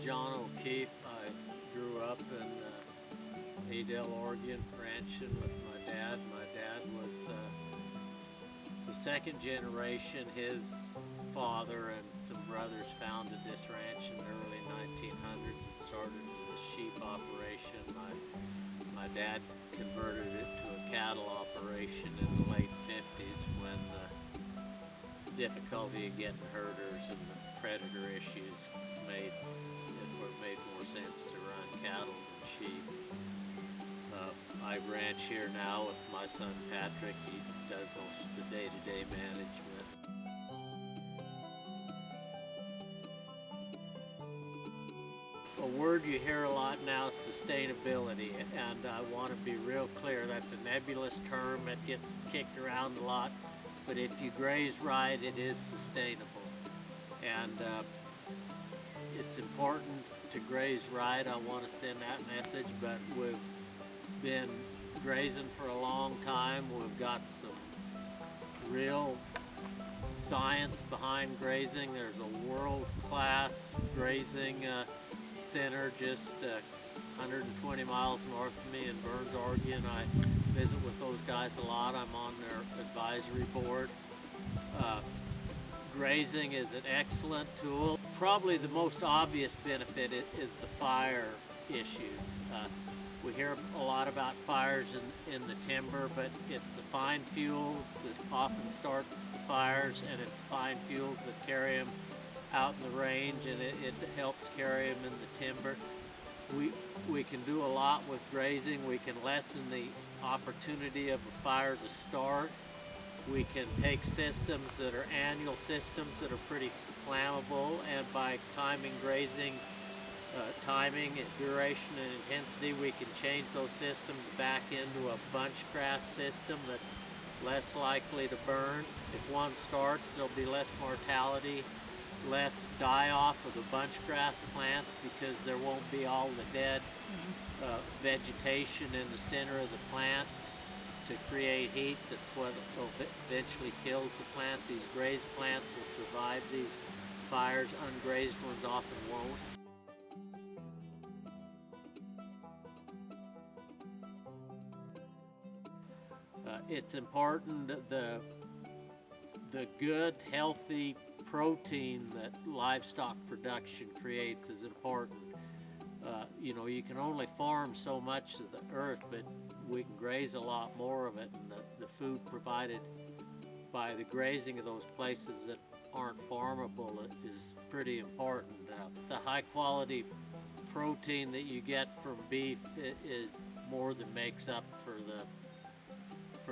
John O'Keefe. I grew up in Adel, Oregon, ranching with my dad. My dad was the second generation. His father and some brothers founded this ranch in the early 1900s and started as a sheep operation. My dad converted it to a cattle operation in the late 50s when the difficulty of getting herders and the predator issues made more sense to run cattle than sheep. I ranch here now with my son Patrick. He does most of the day-to-day management. A word you hear a lot now is sustainability, and I want to be real clear, that's a nebulous term that gets kicked around a lot, but if you graze right, it is sustainable. And it's important to graze right. I want to send that message, but we've been grazing for a long time. We've got some real science behind grazing. There's a world-class grazing center just 120 miles north of me in Burns, Oregon. I visit with those guys a lot. I'm on their advisory board. Grazing is an excellent tool. Probably the most obvious benefit is the fire issues. We hear a lot about fires in the timber, but it's the fine fuels that often starts the fires, and it's fine fuels that carry them out in the range, and it helps carry them in the timber. We can do a lot with grazing. We can lessen the opportunity of a fire to start. We can take systems that are annual systems that are pretty flammable, and by timing grazing, timing, duration, and intensity, we can change those systems back into a bunch grass system that's less likely to burn. If one starts, there'll be less mortality, less die-off of the bunch grass plants because there won't be all the dead vegetation in the center of the plant to create heat. That's what eventually kills the plant. These grazed plants will survive these fires. Ungrazed ones often won't. It's important that the good, healthy protein that livestock production creates is important. You know, you can only farm so much of the earth, but we can graze a lot more of it, and the food provided by the grazing of those places that aren't farmable is pretty important. The high quality protein that you get from beef is more than makes up for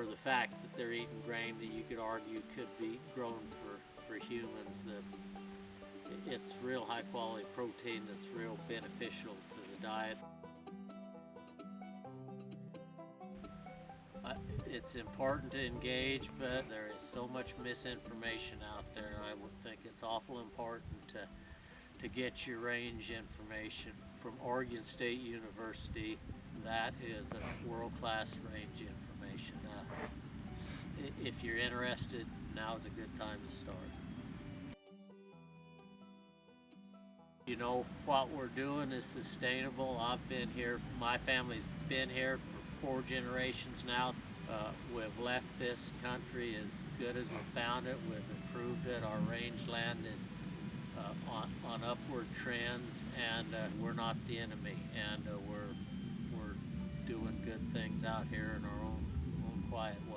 the fact that they're eating grain that you could argue could be grown for humans. It's real high quality protein that's real beneficial to the diet. It's important to engage, but there is so much misinformation out there. I would think it's awful important to get your range information from Oregon State University. That is a world-class range information. If you're interested, now's a good time to start. You know, what we're doing is sustainable. I've been here, my family's been here for 4 generations now. We've left this country as good as we found it. We've improved it. Our rangeland is on upward trends, and we're not the enemy. And we're doing good things out here in our own quiet way.